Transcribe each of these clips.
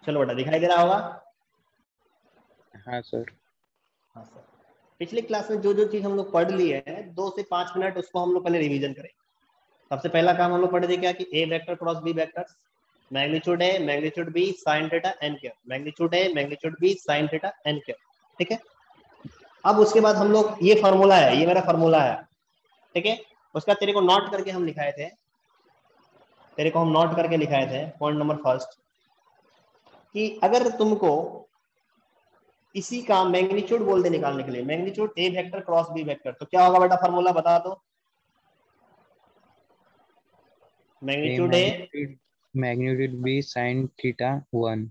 चलो बेटा दिखाई दे रहा होगा। हाँ सर। हाँ सर। पिछले क्लास में जो जो चीज हम लोग पढ़ लिए हैं 2 से 5 मिनट उसको हम लोग पहले रिवीजन करें। सबसे पहला काम हम लोग पढ़े थे क्या कि A vector cross B vector, magnitude A magnitude B sine theta n cap, magnitude A magnitude B sine theta n cap. ठीक है। अब उसके बाद हम लोग ये फार्मूला है, ये मेरा फार्मूला है। ठीक है। उसका तेरे को नोट करके हम लिखाए थे, तेरे को हम नोट करके लिखाए थे पॉइंट नंबर फर्स्ट कि अगर तुमको इसी का मैग्नीट्यूड बोल दे निकालने के लिए, magnitude A vector cross B vector, तो क्या होगा बेटा फार्मूला बता दो। A magnitude A magnitude B sine theta 1।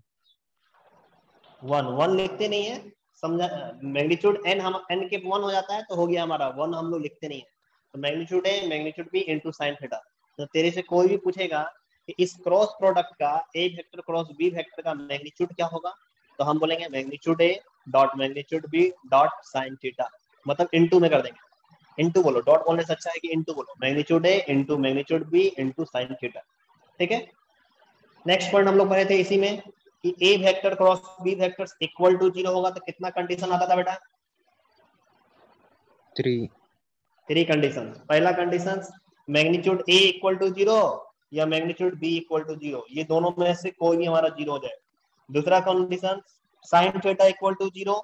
1 लिखते नहीं है, समझा। मैग्नीट्यूड एन हम एन के 1 हो जाता है तो हो गया हमारा 1, हम लोग लिखते नहीं है। तो magnitude A magnitude B into sine theta. तो तेरे से कोई भी पूछेगा कि इस क्रॉस प्रोडक्ट का A vector cross B vector का मैग्नीट्यूड क्या होगा, तो हम बोलेंगे magnitude A dot magnitude B dot sine theta, मतलब इंटू में कर देंगे। इंटू बोलो, डॉट बोलने से अच्छा है कि इंटू बोलो, magnitude A into magnitude B into sine theta. ठीक है। नेक्स्ट पॉइंट हम लोग पढ़े थे इसी में कि A vector cross B vector equal to 0 होगा तो कितना कंडीशन आता था बेटा? 3 कंडीशन। पहला condition magnitude A equal to 0 या मैग्नीट्यूड बी इक्वल टू 0, ये दोनों में से कोई भी हमारा 0 हो जाए। दूसरा condition sine theta equal to 0,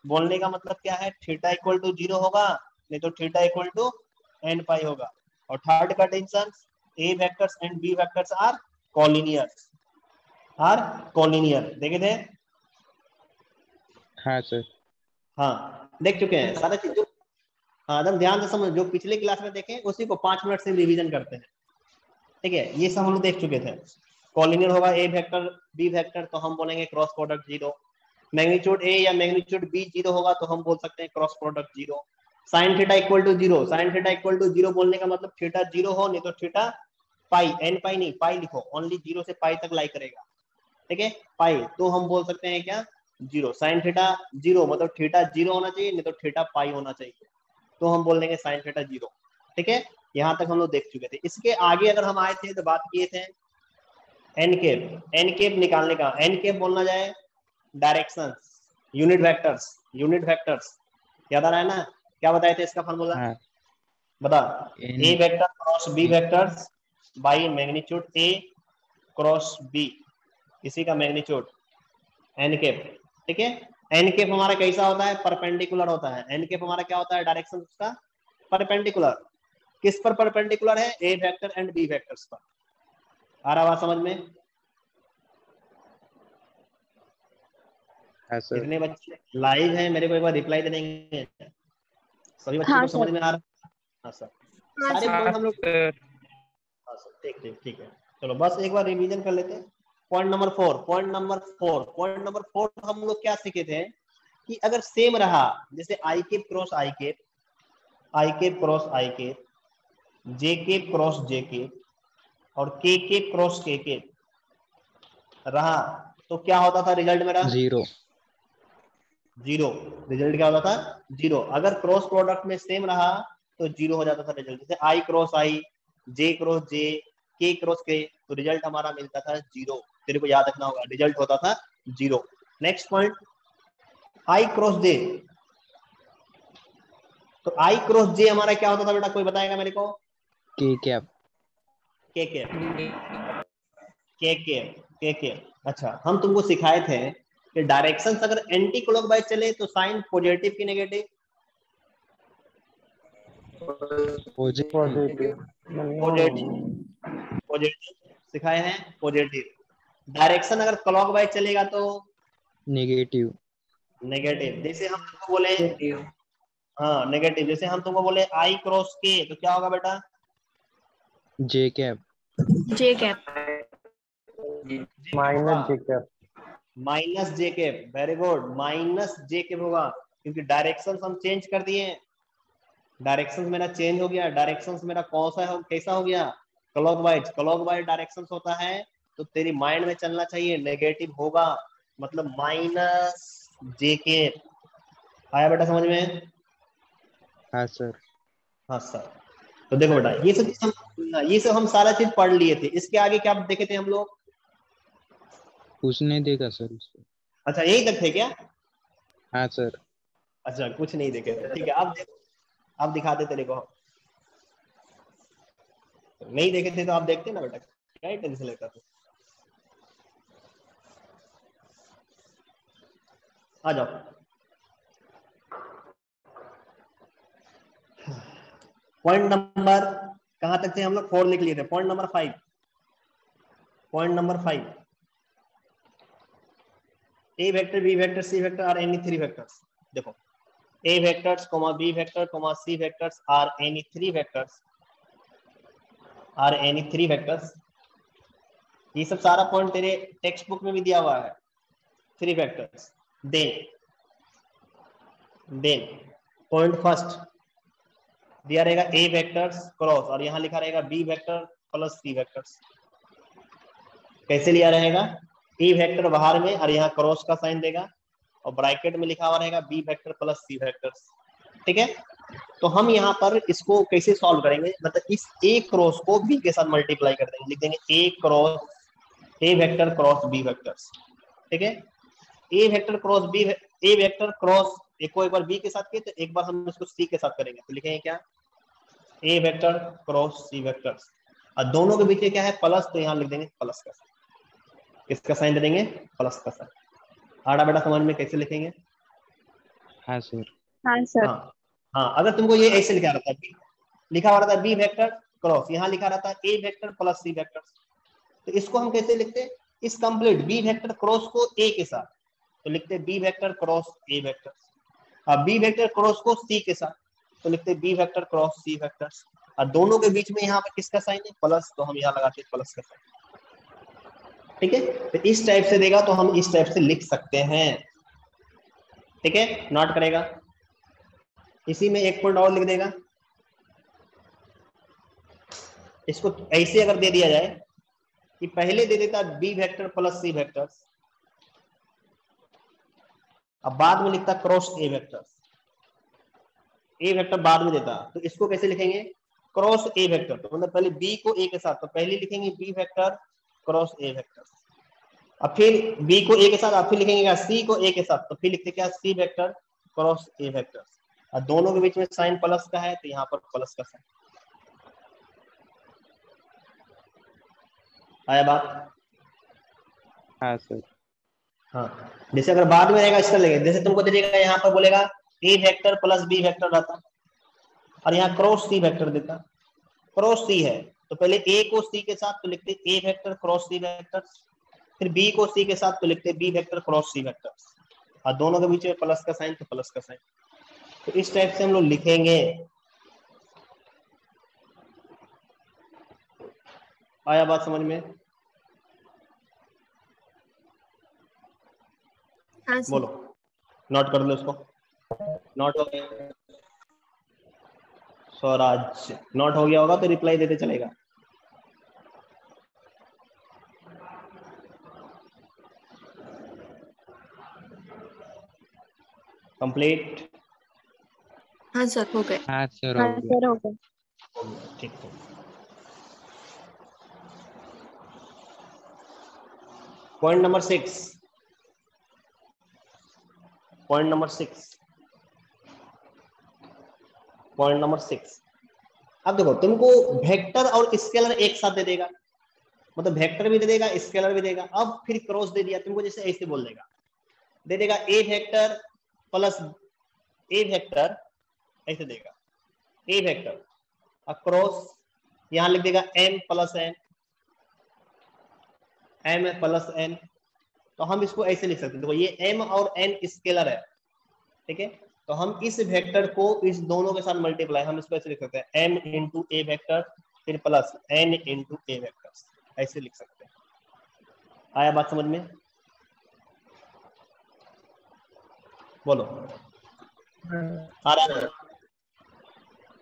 बोलने का मतलब क्या है, थीटा इक्वल टू 0 होगा, नहीं तो theta equal to n pi होगा। और third condition A vectors and B vectors are collinear, देखे थे? हाँ सर। हाँ देख चुके हैं सारा चीज जो। हाँ एकदम ध्यान से समझ, जो पिछले क्लास में देखे उसी को 5 मिनट से रिवीजन करते हैं। ठीक है, ये सब हम लोग देख चुके थे। कॉलिनियर होगा ए वेक्टर बी वेक्टर तो हम बोलेंगे क्रॉस प्रोडक्ट 0। मैग्नीट्यूड ए या मैग्नीट्यूड बी 0 होगा तो हम बोल सकते हैं cross product 0। Sine theta equal to 0, sine theta equal to 0 बोलने का मतलब थीटा 0 हो, नहीं तो थीटा पाई, एन पाई नहीं पाई लिखो, ओनली 0 से पाई तक लाई करेगा। ठीक है, पाई तो हम बोल सकते हैं क्या 0। साइन थीटा 0 मतलब थीटा 0 होना चाहिए, नहीं तो थीटा पाई होना चाहिए, तो हम बोल देंगे साइन थीटा 0। ठीक है, यहां तक हम लोग देख चुके थे। इसके आगे अगर हम आए थे तो बात किए थे एन केप निकालने का। एन केप बोलना जाए डायरेक्शन, यूनिट वेक्टर्स याद आ रहा है ना? क्या बताए थे इसका फॉर्मूला? हाँ। बता। N A vector cross B vectors by magnitude A cross B, इसी का मैग्नीट्यूड एन केप। ठीक है। एन केप हमारा कैसा होता है? परपेंडिकुलर होता है। एन केप हमारा क्या होता है? डायरेक्शन उसका परपेंडिकुलर। किस पर परपेंडिकुलर है? A vector and B vectors पर। आ रहा बात समझ में? हाँ सर। कितने बच्चे लाइव हैं मेरे को एक बार रिप्लाई देंगे? सभी बच्चों हाँ को समझ सर। में आ रहा है? हाँ सर। हाँ सारे सर। पॉइंट हम लोग, हाँ सर ठीक ठीक ठीक है। चलो बस एक बार रिवीजन कर लेते हैं। पॉइंट नंबर 4 हम लोग क्या सीखे थे कि अगर सेम रहा, जैसे I cap cross I cap, I cap cross I cap, J cap cross J cap और के केप क्रॉस के केप रहा, तो क्या होता था रिजल्ट मेरा? 0। 0। रिजल्ट क्या होता था? 0। अगर क्रॉस प्रोडक्ट में सेम रहा तो 0 हो जाता था रिजल्ट। जैसे आई क्रॉस आई, जे क्रॉस जे, के क्रॉस के, तो रिजल्ट हमारा मिलता था 0। तेरे को याद रखना होगा, रिजल्ट होता था 0। नेक्स्ट पॉइंट आई क्रॉस जे, तो आई क्रॉस जे हमारा क्या होता था बेटा? कोई बताएगा मेरे को? के कैप। के के के के के के अच्छा, हम तुमको सिखाए थे कि डायरेक्शन अगर एंटी क्लॉकवाइज चले तो साइन पॉजिटिव की नेगेटिव? पॉजिटिव। पॉजिटिव सिखाए हैं, पॉजिटिव। डायरेक्शन अगर क्लॉकवाइज चलेगा तो नेगेटिव। नेगेटिव। जैसे हम तुमको बोले, हाँ नेगेटिव, जैसे हम तुमको बोले आई क्रॉस के, तो क्या होगा बेटा? जे कैप। जे कैप। माइनस जे कैप। माइनस जे कैप, वेरी गुड, माइनस जे कैप होगा, क्योंकि डायरेक्शन हम चेंज कर दिए। डायरेक्शन मेरा चेंज हो गया, डायरेक्शन मेरा कौन सा हो, कैसा हो गया? क्लॉकवाइज। क्लॉकवाइज डायरेक्शन होता है तो तेरी माइंड में चलना चाहिए नेगेटिव होगा, मतलब माइनस जे के। आया बेटा समझ में? हाँ सर। हाँ सर। तो देखो बेटा ये सब हम सारा चीज पढ़ लिए थे। इसके आगे क्या देखे थे हम लोग? कुछ नहीं देगा सर उसको। अच्छा यही तक थे क्या? हाँ सर। अच्छा कुछ नहीं देखे थे, ठीक है। अब देखो, अब दिखाते तेरे को हम। नहीं देखे थे तो आप देखते ना बेटा, क्या टेंशन लेता था। आ जाओ। पॉइंट नंबर कहां तक थे हम लोग? 4 लिख लिए थे। Point number 5, point number 5, A vector, B vector, C vector are any three vectors. देखो, A vectors comma B vector comma C vectors are any three vectors, are any three vectors. ये सब सारा पॉइंट तेरे text book में भी दिया हुआ है, three vectors. Then point first दिया रहेगा ए वेक्टर्स क्रॉस, और यहां लिखा रहेगा B vector plus C vectors. कैसे लिया रहेगा? ए वेक्टर बाहर में और यहाँ क्रॉस का साइन देगा, और ब्रैकेट में लिखा हुआ रहेगा B vector plus C vectors. ठीक है, तो हम यहाँ पर इसको कैसे सॉल्व करेंगे? मतलब इस ए क्रॉस को बी के साथ मल्टीप्लाई कर देंगे, लिख देंगे A cross A vector cross B vectors. ठीक है, A vector cross B, A vector cross एक बार बी के साथ किए तो एक बार हम इसको सी के साथ करेंगे, तो लिखेंगे क्या? ए वेक्टर क्रॉस सी वेक्टर्स। और दोनों के बीच में क्या है? प्लस, तो यहाँ लिख देंगे प्लस का साइन। किसका साइन दे देंगे? प्लस का साइन। आड़ा बेटा समझ में कैसे लिखेंगे? हाँ सर। हाँ सर। हाँ हाँ, अगर तुमको ये ऐसे लिखा रहता है, लिखा हुआ रहता है बी वेक्टर क्रॉस, यहाँ लिखा रहता है A vector plus C vector, तो इसको हम कैसे लिखते हैं? इस कंप्लीट बी वेक्टर क्रॉस को ए के साथ, तो लिखते B vector cross A vector. अब बी वेक्टर क्रॉस को सी के साथ, तो लिखते B vector cross C vectors. और दोनों के बीच में यहाँ पे किसका साइन है? प्लस, तो हम यहाँ लगाते हैं प्लस का साइन। ठीक है, तो इस टाइप से देगा तो हम इस टाइप से लिख सकते हैं। ठीक है, नोट करेगा। इसी में एक पॉइंट और लिख देगा। इसको ऐसे अगर दे दिया जाए कि पहले दे देता B vector plus C vectors, अब बाद में लिखता क्रॉस ए वेक्टर्स, ए वेक्टर बाद में देता, तो इसको कैसे लिखेंगे? क्रॉस ए वेक्टर, तो मतलब पहले बी को ए के साथ, तो पहले लिखेंगे B vector cross A vector, अब फिर बी को ए के साथ, अब फिर लिखेंगे क्या? सी को ए के साथ, तो फिर लिखते क्या? C vector cross A vector. और दोनों के बीच में साइन प्लस का है, तो यहाँ पर प्लस का साइन। आया बात? हाँ सर। हाँ, जैसे अगर बाद में रहेगा इसका लगेगा, जैसे तुमको दीजिएगा यहाँ पर बोलेगा ए वेक्टर प्लस बी वेक्टर रहता, और यहाँ क्रॉस सी वेक्टर देता, क्रॉस सी है तो पहले ए को सी के साथ तो लिखते ए वेक्टर क्रॉस सी वेक्टर, फिर बी को सी के साथ तो लिखते B vector cross C vector, और दोनों के बीच में प्लस का साइन, तो प्लस का साइन। तो इस टाइप से हम लोग लिखेंगे। आया बात समझ में? हाँ सर। बोलो, नोट कर लो उसको। नोट हो गया स्वराज? नोट हो गया होगा तो रिप्लाई देते चलेगा। कंप्लीट? हाँ सर हो गए। हाँ सर हाँ हो गया। सर हो गए। ठीक है। Point number 6, point number 6, point number 6। अब देखो, तुमको वेक्टर और स्केलर एक साथ दे देगा, मतलब वेक्टर भी दे देगा स्केलर भी देगा। अब फिर क्रॉस दे दिया तुमको, जैसे ऐसे बोल देगा, दे देगा A vector plus A vector, ऐसे देगा ए वेक्टर और क्रॉस, यहां लिख देगा M plus N, M plus N. तो हम इसको ऐसे लिख सकते हैं, देखो ये एम और एन स्केलर है, ठीक है, तो हम इस वेक्टर को इस दोनों के साथ मल्टीप्लाई, हम इसको ऐसे लिख सकते हैं एम इंटू ए वेक्टर फिर प्लस एन इंटू ए वेक्टर, ऐसे लिख सकते हैं। आया बात समझ में? बोलो, आ रहा है?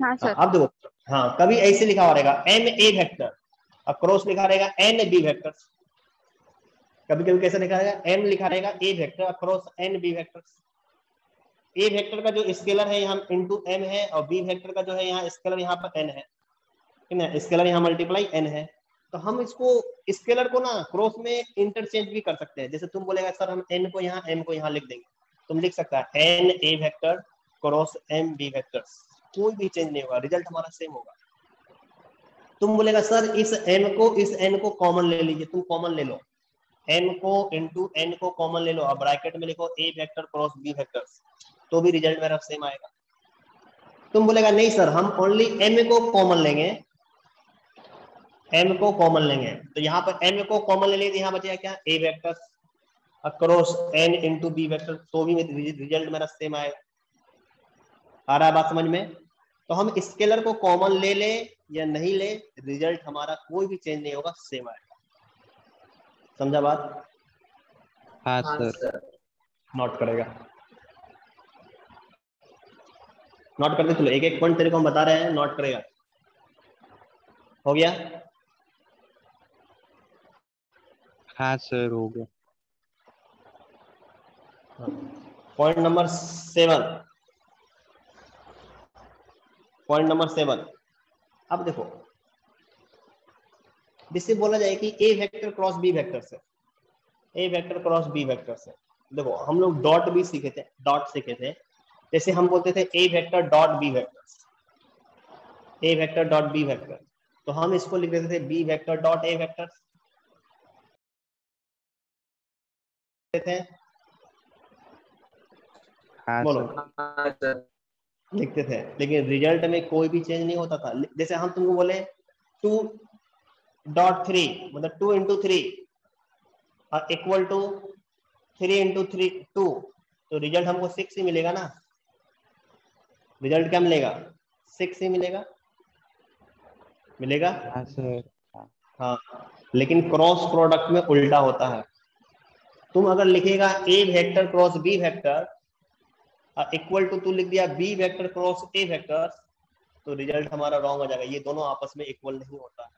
हाँ हाँ, सर। अब देखो, हाँ कभी ऐसे लिखा हुआ रहेगा एम ए वेक्टर और क्रॉस लिखा रहेगा एन बी वेक्टर, कभी कभी कैसे लिखा रहेगा एम लिखा रहेगा ए वेक्टर और cross N B vector. A vector का जो स्केलर है यहाँ इंटू एम है, और बी वेक्टर का जो है यहाँ स्केलर यहाँ पर एन है, ठीक है, स्केलर यहाँ मल्टीप्लाई एन है। तो हम इसको स्केलर को ना क्रॉस में इंटरचेंज भी कर सकते हैं। जैसे तुम बोलेगा सर हम n को यहाँ m को यहाँ लिख देंगे, तुम लिख सकता है n a vector cross m b vector, कोई भी चेंज नहीं होगा, रिजल्ट हमारा सेम होगा। तुम बोलेगा सर इस n को कॉमन ले लीजिए, तुम कॉमन ले लो, n को इंटू n को कॉमन ले लो, अब ब्रैकेट में लिखो a vector cross b vector, तो भी रिजल्ट मेरा सेम आएगा। तुम बोलेगा नहीं सर हम ओनली m को कॉमन लेंगे, m को कॉमन लेंगे, तो यहाँ पर m को कॉमन ले लेंगे, यहाँ बचेगा क्या a vector across n into b vector, तो भी रिजल्ट मेरा सेम आएगा। आ रहा है बात समझ में? तो हम स्केलर को कॉमन ले ले या नहीं ले, रिजल्ट हमारा कोई भी चेंज नहीं होगा, सेम आएगा। समझा बात? हाँ सर। नोट करेगा, नोट करते चलो, एक एक पॉइंट तेरे को हम बता रहे हैं, नोट करेगा। हो गया? हाँ सर हो गया। पॉइंट नंबर 7, पॉइंट नंबर 7, अब देखो जिससे बोला जाए कि A vector cross B vector से, ए वेक्टर क्रॉस बी वेक्टर से, देखो हम लोग डॉट भी सीखे थे, डॉट सीखे थे, जैसे हम बोलते थे A vector dot B vector, A vector dot B vector, तो हम इसको लिख देते थे B vector dot A vector थे। हाँ बोलो सर। लिखते थे, लेकिन रिजल्ट में कोई भी चेंज नहीं होता था। जैसे हम तुमको बोले 2.3 मतलब 2 इंटू 3 इक्वल टू 3 इंटू 3 2, तो रिजल्ट हमको 6 ही मिलेगा ना, रिजल्ट क्या मिलेगा? 6 ही मिलेगा, मिलेगा। हाँ सर। हाँ, लेकिन क्रॉस प्रोडक्ट में उल्टा होता है। तुम अगर लिखेगा A vector cross B vector equal to तू लिख दिया B vector cross A vector, तो रिजल्ट हमारा रॉन्ग हो जाएगा, ये दोनों आपस में इक्वल नहीं होता है,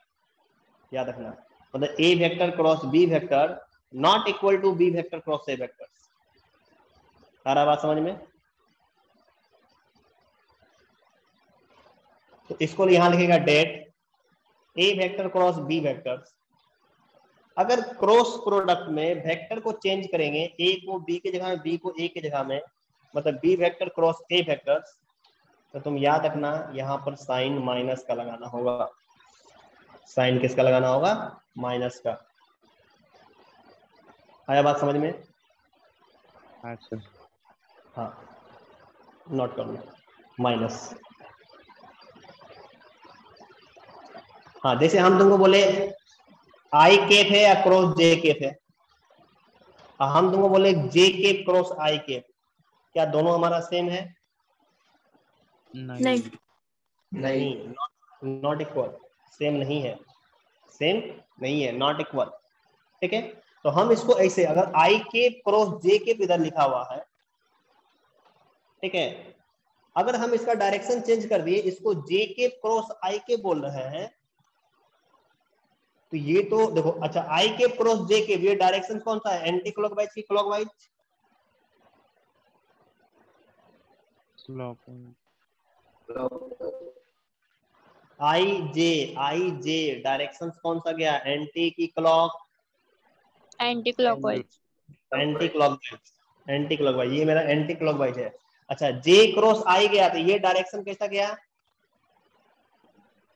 याद रखना। मतलब A vector cross B vector not equal to B vector cross A vector. सारा बात समझ में? तो इसको यहां लिखेगा that A vector cross B vector, अगर क्रॉस प्रोडक्ट में वेक्टर को चेंज करेंगे, ए को बी के जगह में, बी को ए के जगह में, मतलब B vector cross A vector, तो तुम याद रखना यहाँ पर साइन माइनस का लगाना होगा। साइन किसका लगाना होगा? माइनस का। आया बात समझ में? हाँ सर। हाँ, नोट कर लो माइनस। हाँ, जैसे हम तुमको बोले आई केप है या क्रॉस जे केप है, हम तुमको बोले जे केप क्रॉस आई केप, क्या दोनों हमारा सेम है? नहीं। नहीं, नॉट इक्वल, सेम नहीं है, सेम नहीं है, नॉट इक्वल। ठीक है, तो हम इसको ऐसे, अगर आई केप क्रॉस जे केप इधर लिखा हुआ है, ठीक है, अगर हम इसका डायरेक्शन चेंज कर दिए, इसको जे केप क्रॉस आई केप बोल रहे हैं, तो ये तो देखो, अच्छा आई केप क्रॉस जे केप, ये डायरेक्शन कौन सा है? एंटी क्लॉकवाइज की क्लॉकवाइज? आई जे डायरेक्शन कौन सा गया? एंटी की clock, anti clockwise. Anti clockwise, anti clockwise, ये मेरा एंटी क्लॉकवाइज है। अच्छा जे क्रॉस आई गया, तो ये डायरेक्शन कैसा गया?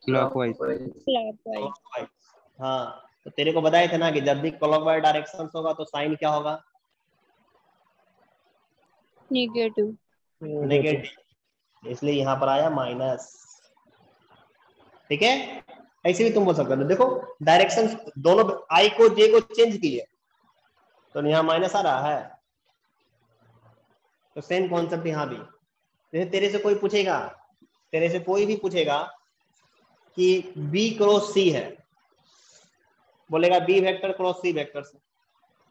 क्लॉकवाइज। क्लॉकवाइज। क्लॉकवाइज। हाँ, तो तेरे को बताया था ना कि जब भी क्लॉकवाइज डायरेक्शन होगा तो साइन क्या होगा? नेगेटिव। नेगेटिव, इसलिए यहाँ पर आया माइनस। ठीक है, ऐसे भी तुम बोल सकते हो। देखो डायरेक्शन दोनों, आई को जे को चेंज किए तो यहाँ माइनस आ रहा है, तो सेम कॉन्सेप्ट यहाँ भी। जैसे तेरे से कोई पूछेगा, तेरे से कोई भी पूछेगा कि बी क्रॉस सी है, बोलेगा B vector cross C vector से,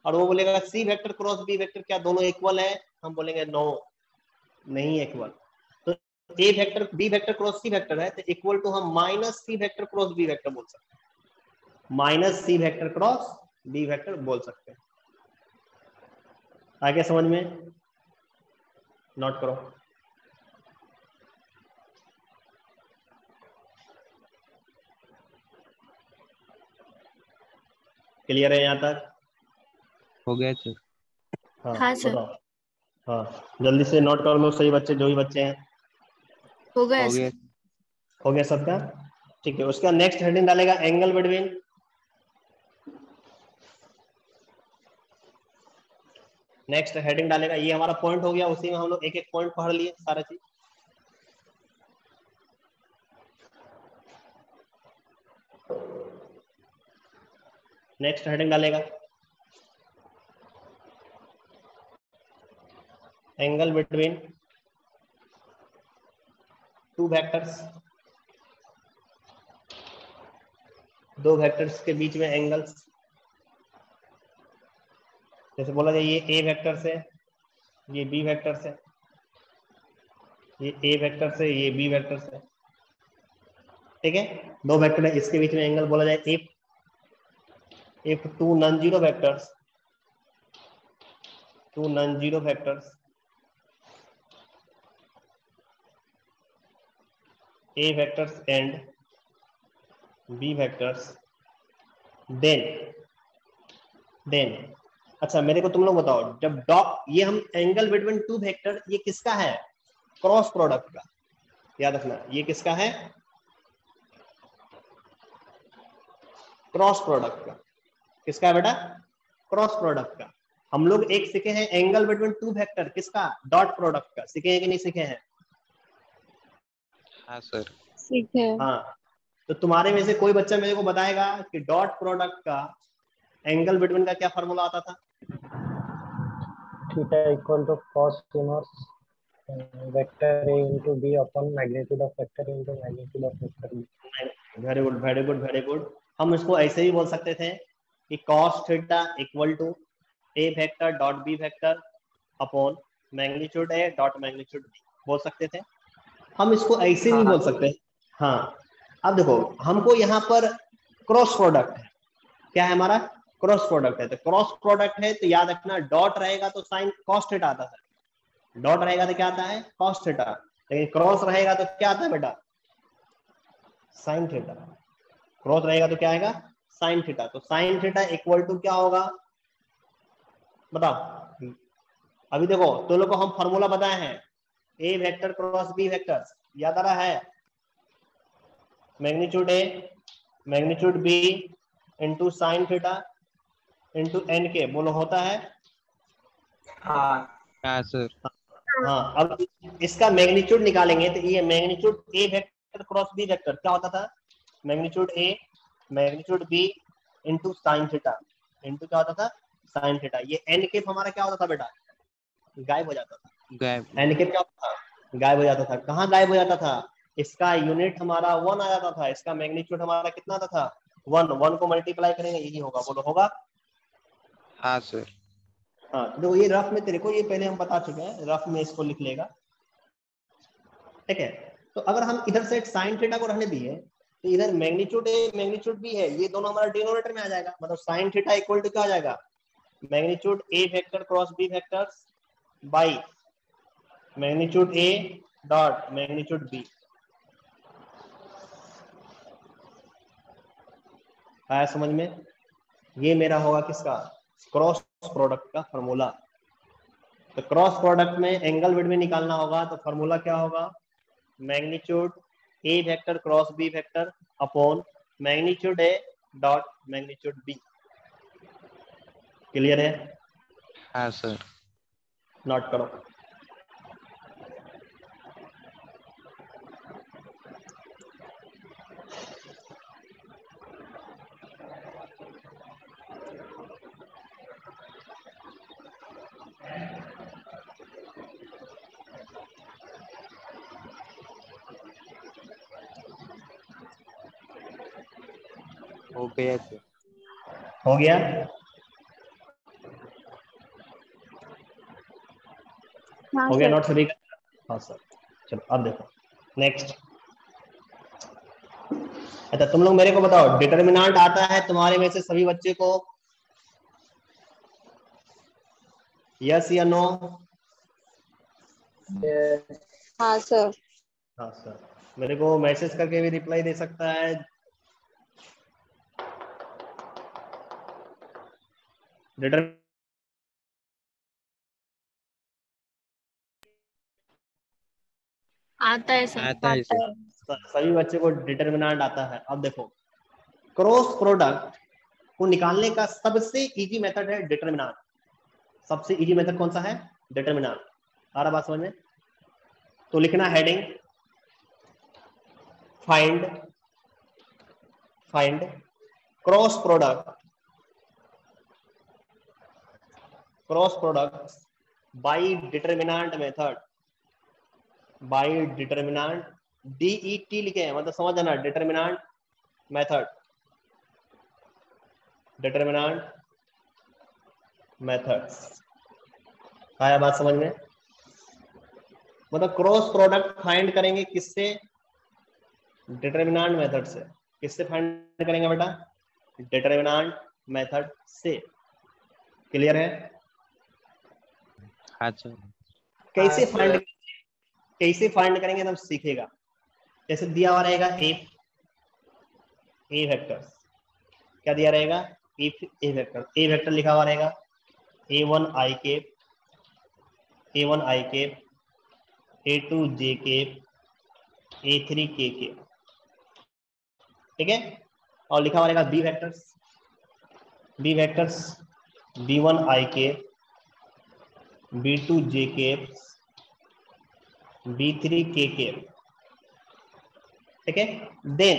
और वो बोलेगा C vector cross B vector, क्या दोनों इक्वल है? हम बोलेंगे नो, नहीं इक्वल। तो ए vector B vector cross C vector है, तो इक्वल टू हम minus C vector cross B vector बोल सकते हैं, minus C vector cross B vector बोल सकते हैं। आगे समझ में? नोट करो। क्लियर है यहाँ तक? हो गया सर। हाँ सर। बताओ। हाँ जल्दी से नोट कर लो सही बच्चे, जो भी बच्चे हैं। हो गया हो गया। सर। हो गया सबका? ठीक है, उसका नेक्स्ट हेडिंग डालेगा एंगल बिटवीन। नेक्स्ट हेडिंग डालेगा, ये हमारा पॉइंट हो गया, उसी में हम लोग एक एक पॉइंट पढ़ लिए सारा चीज। नेक्स्ट हेडिंग डालेगा एंगल बिटवीन टू वेक्टर्स, दो वेक्टर्स के बीच में एंगल्स। जैसे बोला जाए ये ए वेक्टर से, ये बी वेक्टर से, ये ए वेक्टर से, ये बी वेक्टर से, ठीक है। दो वेक्टर है, इसके बीच में एंगल बोला जाए if two non zero vectors, two non zero vectors A vectors and B vectors, then अच्छा मेरे को तुम लोग बताओ, जब डॉट, ये हम एंगल बिटवीन टू वेक्टर, ये किसका है? क्रॉस प्रोडक्ट का। याद रखना ये किसका है? क्रॉस प्रोडक्ट का। किसका है बेटा? क्रॉस प्रोडक्ट का। हम लोग एक सीखे हैं एंगल बिटवीन टू वेक्टर, किसका? डॉट प्रोडक्ट का। सीखे हैं कि नहीं सीखे हैं? हाँ सर। ठीक है। हाँ, तो तुम्हारे में से कोई बच्चा मेरे को बताएगा कि डॉट प्रोडक्ट का एंगल बिटवीन का क्या फॉर्मूला आता था? Theta equal to cos inverse vector A into B upon magnitude of vector into magnitude of vector B. Very good very good very good. हम इसको ऐसे ही बोल सकते थे कि cos theta equal to A vector dot B vector upon magnitude A dot magnitude B, बोल सकते थे। हम इसको ऐसे भी बोल सकते हैं। हाँ, अब देखो हमको यहाँ पर क्रॉस प्रोडक्ट है, क्या है हमारा? क्रॉस प्रोडक्ट है। तो क्रॉस प्रोडक्ट है तो याद रखना डॉट रहेगा तो साइन कॉस थीटा आता है, डॉट रहेगा तो क्या आता है? Cos theta. लेकिन क्रॉस रहेगा तो क्या आता है बेटा? Sine theta. क्रॉस रहेगा तो क्या आएगा? Sign theta. तो साइन थीटा इक्वल टू क्या होगा बताओ? अभी देखो तो लोग को हम फॉर्मूला बताए हैं, A vector cross B vector, याद आ रहा है? Magnitude A magnitude B into sine theta into n के, बोलो होता है? हाँ सर। हाँ, अब इसका मैग्नीट्यूड निकालेंगे तो ये magnitude A vector cross B vector क्या होता था? Magnitude A magnitude B into sine theta into क्या होता था? Sine theta. ये एन केप हमारा क्या होता था बेटा? गायब हो जाता था। गायब। एन केप क्या होता था? गायब हो जाता था। कहाँ गायब हो जाता था? इसका यूनिट हमारा 1 आ जाता था, इसका मैग्नीट्यूड हमारा कितना आता था? 1। 1 को मल्टीप्लाई करेंगे यही होगा, बोलो होगा? हाँ सर। हाँ, देखो ये रफ में तेरे को ये पहले हम बता चुके हैं, रफ में इसको लिख लेगा, ठीक है। तो अगर हम इधर से साइन थीटा को रहने दिए तो इधर मैग्नीट्यूड ए मैग्नीट्यूड बी है, ये दोनों हमारा डिनोमिनेटर में आ जाएगा। मतलब साइन थीटा इक्वल टू क्या आ जाएगा? Magnitude A vector cross B vector by magnitude A dot magnitude B. आया समझ में? ये मेरा होगा किसका? क्रॉस प्रोडक्ट का फॉर्मूला। तो क्रॉस प्रोडक्ट में एंगल बिटवीन निकालना होगा तो फॉर्मूला क्या होगा? Magnitude A vector cross B vector upon magnitude A dot magnitude B. Clear है? हाँ सर। नोट करो। हो गया सर। हो गया? हाँ हो गया सर। नोट सभी का? हाँ सर। चलो अब देखो नेक्स्ट। अच्छा तुम लोग मेरे को बताओ, डिटर्मिनेंट आता है तुम्हारे में से सभी बच्चे को? यस या नो? हाँ सर। हाँ सर। मेरे को मैसेज करके भी रिप्लाई दे सकता है। डिटरमिनेंट आता है सर। आता है सर। सभी बच्चे को डिटरमिनेंट आता है। अब देखो क्रॉस प्रोडक्ट को निकालने का सबसे इजी मेथड है डिटरमिनेंट। सबसे इजी मेथड कौन सा है? डिटरमिनेंट। आ रहा बात समझ में? तो लिखना heading find cross product by determinant method, by determinant DET लिखे हैं, मतलब समझ जाना डिटरमिनेंट मेथड, डिटरमिनेंट मेथड्स। आया बात समझ में? मतलब क्रॉस प्रोडक्ट फाइंड करेंगे किससे? डिटरमिनेंट मेथड से। किससे फाइंड करेंगे बेटा? डिटरमिनेंट मेथड से। क्लियर है? हाँ सर। कैसे फाइंड करेंगे तब सीखेगा। जैसे दिया हुआ रहेगा ए वेक्टर, क्या दिया रहेगा? इफ ए वेक्टर लिखा हुआ रहेगा A1 I cap, A1 I cap, A2 J cap, A3 K cap, ठीक है। और लिखा हुआ रहेगा B vectors B1 I cap, B2 J cap, B3 K cap, ठीक है। देन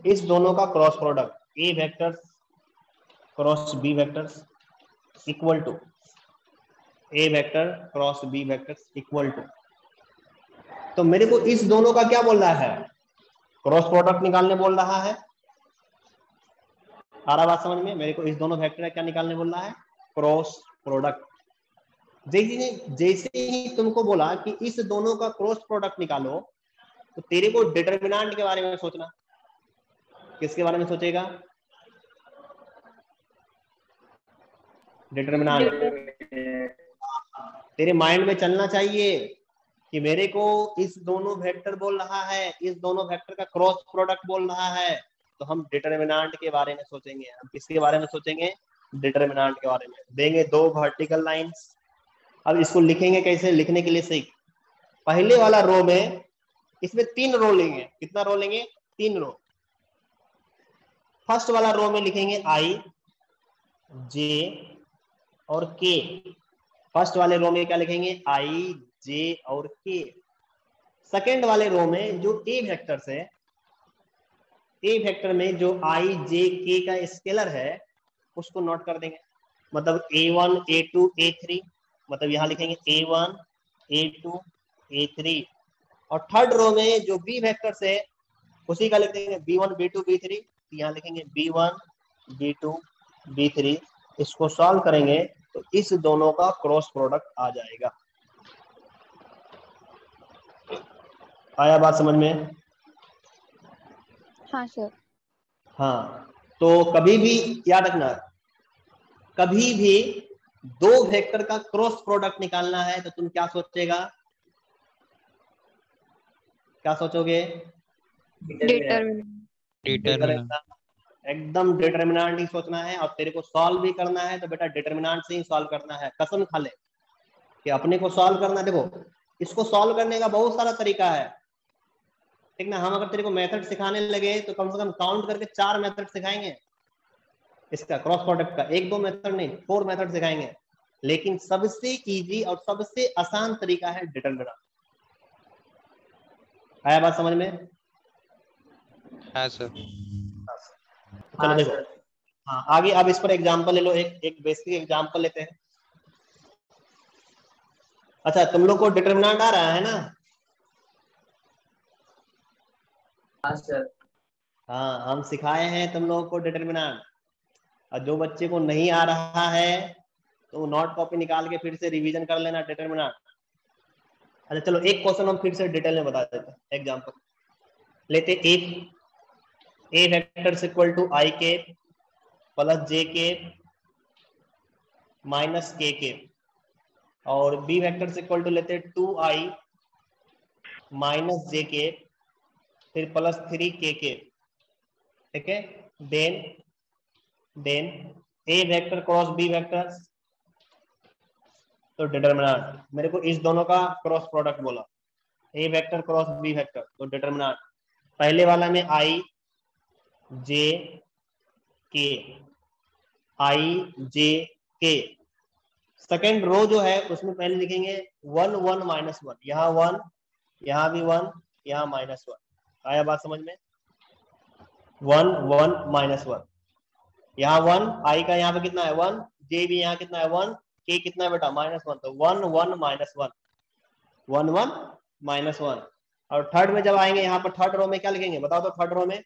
इस दोनों का cross product A vectors cross B vectors equal to A vector cross B vectors equal to. तो मेरे को इस दोनों का क्या बोल रहा है? क्रॉस प्रोडक्ट निकालने बोल रहा है। आ रहा बात समझ में? मेरे को इस दोनों वेक्टर का क्या निकालने बोल रहा है? Cross product. जैसे ही तुमको बोला कि इस दोनों का क्रॉस प्रोडक्ट निकालो, तो तेरे को डिटरमिनेंट के बारे में सोचना। किसके बारे में सोचेगा? डिटरमिनेंट। तेरे माइंड में चलना चाहिए कि मेरे को इस दोनों वेक्टर बोल रहा है, इस दोनों वेक्टर का क्रॉस प्रोडक्ट बोल रहा है, तो हम डिटरमिनेंट के बारे में सोचेंगे। हम किसके बारे में सोचेंगे? डिटरमिनेंट के बारे में। देंगे दो वर्टिकल लाइंस। अब इसको लिखेंगे कैसे? लिखने के लिए सीख। पहले वाला रो में इसमें 3 रो लेंगे। कितना रो लेंगे? 3 रो। फर्स्ट वाला रो में लिखेंगे I J और K। फर्स्ट वाले रो में क्या लिखेंगे? I J और K। सेकेंड वाले रो में जो ए वेक्टर्स है, ए वेक्टर में जो I J K का स्केलर है उसको नोट कर देंगे। मतलब A1 A2 A3, मतलब यहां लिखेंगे A1 A2 A3। और थर्ड रो में जो बी वेक्टर्स है उसी का लिख देंगे B1 B2 B3। यहाँ लिखेंगे B1 B2 B3। इसको सॉल्व करेंगे तो इस दोनों का क्रॉस प्रोडक्ट आ जाएगा। आया बात समझ में? हाँ सर। हाँ, तो कभी भी याद रखना, कभी भी दो वेक्टर का क्रॉस प्रोडक्ट निकालना है तो तुम क्या सोचेगा? क्या सोचोगे? डिटरमिनेंट। एकदम डिटरमिनेंट ही सोचना है। और तेरे को सॉल्व भी करना है तो बेटा डिटरमिनेंट से ही सॉल्व करना है। कसम खा ले कि अपने को सॉल्व करना। देखो इसको सॉल्व करने का बहुत सारा तरीका है, ठीक ना। हम अगर तेरे को मेथड सिखाने लगे तो कम से कम काउंट करके 4 मेथड सिखाएंगे इसका, क्रॉस प्रोडक्ट का। 1-2 मेथड नहीं, 4 मेथड सिखाएंगे। लेकिन सबसे इजी और सबसे आसान तरीका है डिटरमिनेंट। आया बात समझ में? हाँ सर। चलो देखो, हाँ आगे अब इस पर एग्जांपल ले लो। एक बेसिक एग्जांपल लेते हैं। अच्छा, तुम लोग को डिटरमिनेंट आ रहा है ना? हाँ सर। हाँ, हम सिखाए हैं तुम लोगों को डिटरमिनेंट। और जो बच्चे को नहीं आ रहा है तो वो नोट कॉपी निकाल के फिर से रिवीजन कर लेना डिटरमिनेंट। अच्छा चलो, एक क्वेश्चन हम फिर से डिटेल में बता देते हैं। एग्जांपल लेते, if A vector equal to I के प्लस J के माइनस K के, और बी वेक्टर इक्वल टू लेते 2I माइनस J के फिर प्लस 3K के, ठीक है। Then then A vector cross B vector, तो डिटरमिनेंट, मेरे को इस दोनों का क्रॉस प्रोडक्ट बोला, ए वेक्टर क्रॉस बी वेक्टर, तो डिटरमिनेंट पहले वाला में आई जे के, आई जे के, सेकेंड रो जो है उसमें पहले लिखेंगे 1 1 माइनस 1, यहाँ 1, यहाँ भी 1, यहाँ -1, आया बात समझ में? 1 1 -1, यहाँ 1, आई का यहाँ पे कितना है 1, जे भी यहाँ कितना है 1, के कितना है बेटा -1, तो 1 1 -1, 1 1 -1। और थर्ड में जब आएंगे यहाँ पर थर्ड रो में क्या लिखेंगे बताओ तो, थर्ड रो में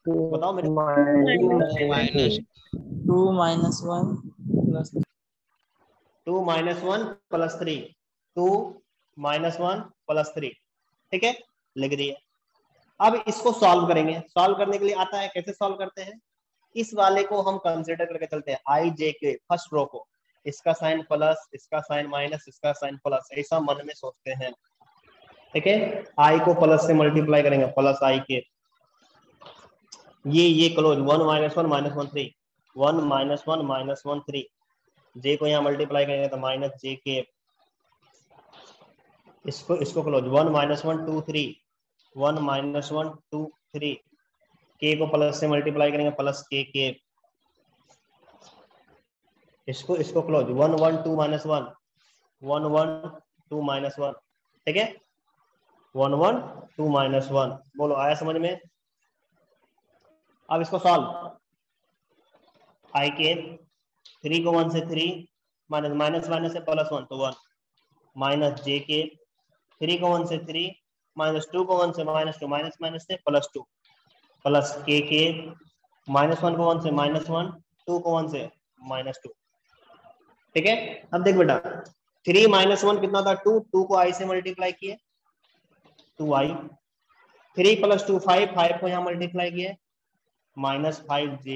बताओ मेरे, माइनस 2 -1 प्लस 2 -1 + 3, 2 -1 + 3, ठीक है, लिख दिए। अब इसको सॉल्व करेंगे, सॉल्व करने के लिए आता है, कैसे सॉल्व करते हैं, इस वाले को हम कंसीडर करके चलते हैं, आई जे के फर्स्ट रो को, इसका साइन प्लस, इसका साइन माइनस, इसका साइन प्लस, ऐसा मन में सोचते हैं, ठीक है। आई को प्लस से मल्टीप्लाई करेंगे, प्लस आई के, ये क्लोज 1 -1 -1 3, 1 -1 -1 3, जे को यहाँ मल्टीप्लाई करेंगे तो माइनस जे के, इसको क्लोज 1 -1 2 3, 1 -1 2 3, के को प्लस से मल्टीप्लाई करेंगे प्लस के, इसको क्लोज 1 1 2 -1, 1 1 2 -1, ठीक है, 1 1 2 -1, बोलो आया समझ में? अब इसको सॉल्व, आई के 3 को 1 से 3, माइनस माइनस से +1 तो 1, माइनस जे के 3 को 1 से 3, -2 को 1 से -2, माइनस माइनस से +2, प्लस के -1 को 1 से -1, 2 को 1 से -2, ठीक है। अब देख बेटा 3 -1 कितना था 2, 2 को आई से मल्टीप्लाई किए 2i, 3 + 2 5, 5 को यहाँ मल्टीप्लाई किए -5j,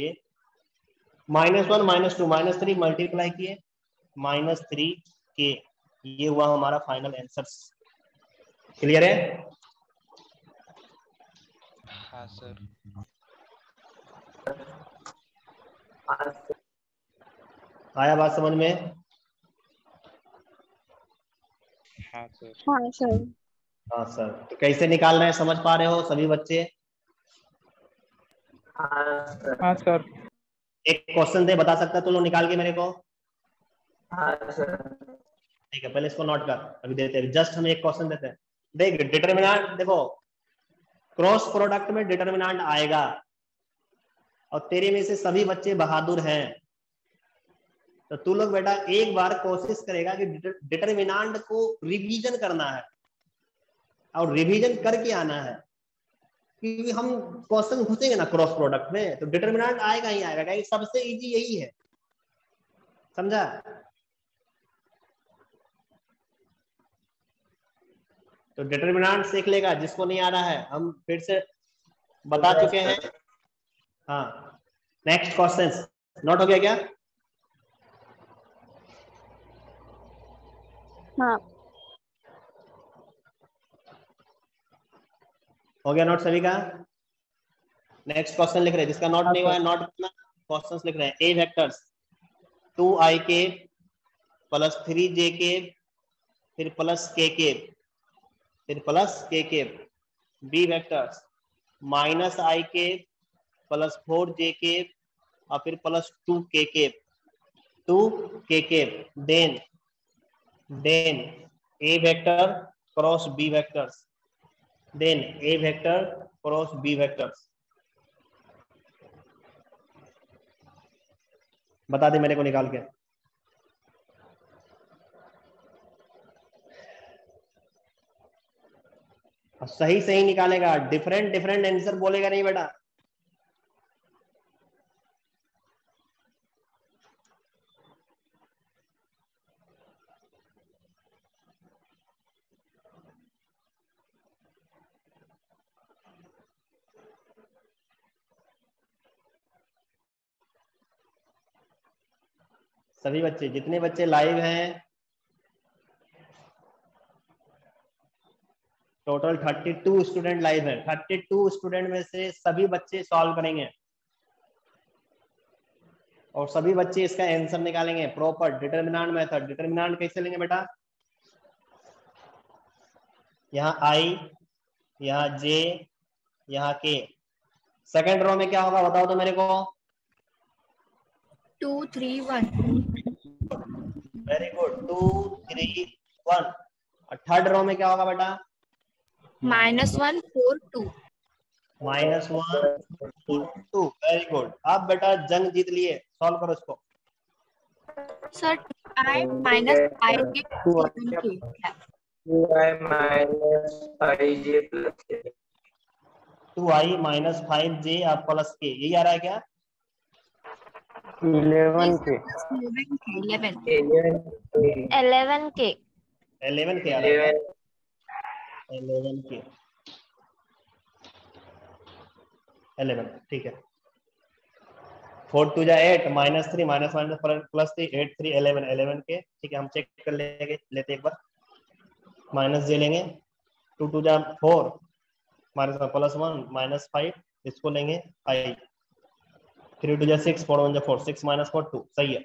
-1 -2 -3 मल्टीप्लाई किए -3k, ये हुआ हमारा फाइनल आंसर। क्लियर है? हाँ सर। आया बात समझ में? हाँ सर। हाँ सर। हाँ सर, तो कैसे निकाल रहे हैं समझ पा रहे हो सभी बच्चे? हाँ सर। एक क्वेश्चन दे, बता सकता है तो लोग निकाल के मेरे को? हाँ सर। ठीक है, पहले इसको नोट कर, अभी देते हैं, जस्ट हम एक क्वेश्चन देते हैं। देख डिटरमिनेंट, देखो क्रॉस प्रोडक्ट में डिटरमिनेंट आएगा, और तेरे में से सभी बच्चे बहादुर हैं, तो तू लोग बेटा एक बार कोशिश करेगा कि डिटरमिनेंट को रिवीजन करना है, और रिवीजन करके आना है, क्योंकि हम क्वेश्चन घुसेंगे ना क्रॉस प्रोडक्ट में तो डिटरमिनेंट आएगा ही आएगा, क्योंकि सबसे इजी यही है, समझा? तो डिटरमिनेंट सीख लेगा, जिसको नहीं आ रहा है हम फिर से बता चुके हैं। हाँ, नेक्स्ट क्वेश्चन नोट हो गया क्या? हाँ। हो गया नोट सभी का? नेक्स्ट क्वेश्चन लिख रहे हैं, जिसका नोट नहीं हुआ है नोट करना, क्वेश्चंस लिख रहे हैं। ए वेक्टर्स 2i + 3j, फिर +k, फिर +k, B vectors -i + 4j, और फिर +2k, then A vector cross B vectors, then A vector cross B vectors, बता दे मेरे को निकाल के। सही सही निकालेगा, डिफरेंट डिफरेंट आंसर बोलेगा नहीं बेटा। सभी बच्चे, जितने बच्चे लाइव हैं, टोटल 32 स्टूडेंट लाइव है। 32 स्टूडेंट में से सभी बच्चे सॉल्व करेंगे और सभी बच्चे इसका आंसर निकालेंगे प्रॉपर डिटरमिनेंट मेथड। डिटरमिनेंट कैसे लेंगे बेटा? यहाँ आई, यहाँ जे, यहाँ के। सेकेंड रो में क्या होगा बताओ तो मेरे को। 2 3 1 वेरी गुड, 2 3 1। और थर्ड रो में क्या होगा बेटा? -1 4 2 -1 4 2। Very good. अब बेटा जंग जीत लिए, सॉल्व करो इसको। सर I -5 के 2i minus 5j plus k 2i minus 5j अब प्लस के, यही आ रहा है क्या? 11 के 11 11 के 11 के आ रहा है। 11 के 11 ठीक है। 4 2 जा 8 -3 -1 प्लस 3 8 3 11 11 के ठीक है। हम चेक कर लेते एक बार। माइनस जे लेंगे, 2 2 जा 4 माइनस प्लस 1 -5 इसको लेंगे 5 3 2 जा 6 4 1 जा 4 6 -4 2 सही है।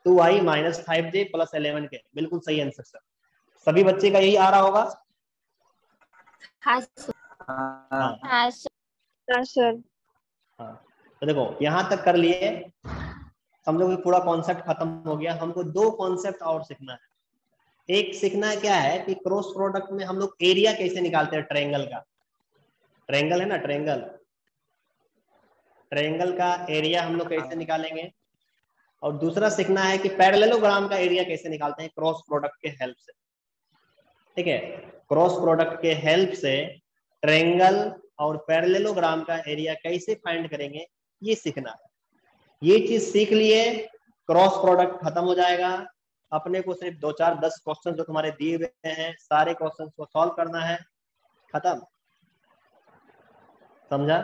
2i minus 5j plus 11 के बिल्कुल सही आंसर सर। सभी बच्चे का यही आ रहा होगा। हाँ सर। हाँ सर हाँ तो देखो यहाँ तक कर लिए, समझो कि पूरा कॉन्सेप्ट खत्म हो गया। हमको दो कॉन्सेप्ट और सीखना है। एक सीखना क्या है कि क्रॉस प्रोडक्ट में हम लोग एरिया कैसे निकालते हैं ट्रायंगल का। ट्रायंगल है ना, ट्रायंगल का एरिया हम लोग कैसे निकालेंगे। और दूसरा सीखना है कि पैरेललोग्राम का एरिया कैसे निकालते हैं क्रॉस प्रोडक्ट के हेल्प से। ठीक है, क्रॉस प्रोडक्ट के हेल्प से ट्रायंगल और पैरेललोग्राम का एरिया कैसे फाइंड करेंगे ये सीखना है। ये चीज सीख लिए, क्रॉस प्रोडक्ट खत्म हो जाएगा। अपने को सिर्फ 2 4 10 क्वेश्चन जो तुम्हारे दिए हुए हैं सारे क्वेश्चन को सॉल्व करना है, खत्म। समझा?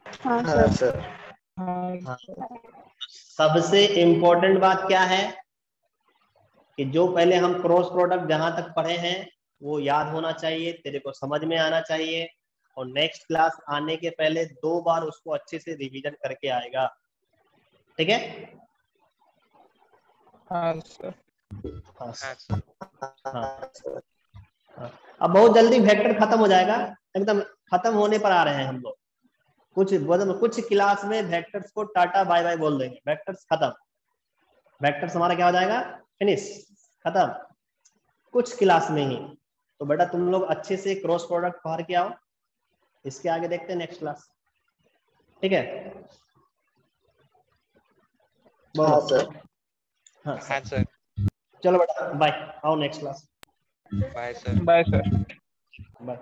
हाँ सर। हाँ। सबसे इम्पोर्टेंट बात क्या है कि जो पहले हम क्रॉस प्रोडक्ट जहां तक पढ़े हैं वो याद होना चाहिए, तेरे को समझ में आना चाहिए। और नेक्स्ट क्लास आने के पहले 2 बार उसको अच्छे से रिवीजन करके आएगा। ठीक है? हाँ सर। हाँ। अब बहुत जल्दी वेक्टर खत्म हो जाएगा, एकदम खत्म होने पर आ रहे हैं हम लोग। कुछ क्लास में वेक्टर्स को टाटा बाय बाय बोल देंगे, वेक्टर्स खत्म। वेक्टर्स हमारा क्या हो जाएगा? फिनिश, खत्म, कुछ क्लास में ही। तो बेटा तुम लोग अच्छे से क्रॉस प्रोडक्ट पढ़ के आओ, इसके आगे देखते हैं नेक्स्ट क्लास। ठीक है? हाँ सर। हाँ हाँ सर। चलो बेटा बाय, आओ next class. Bye sir. Bye sir. Bye.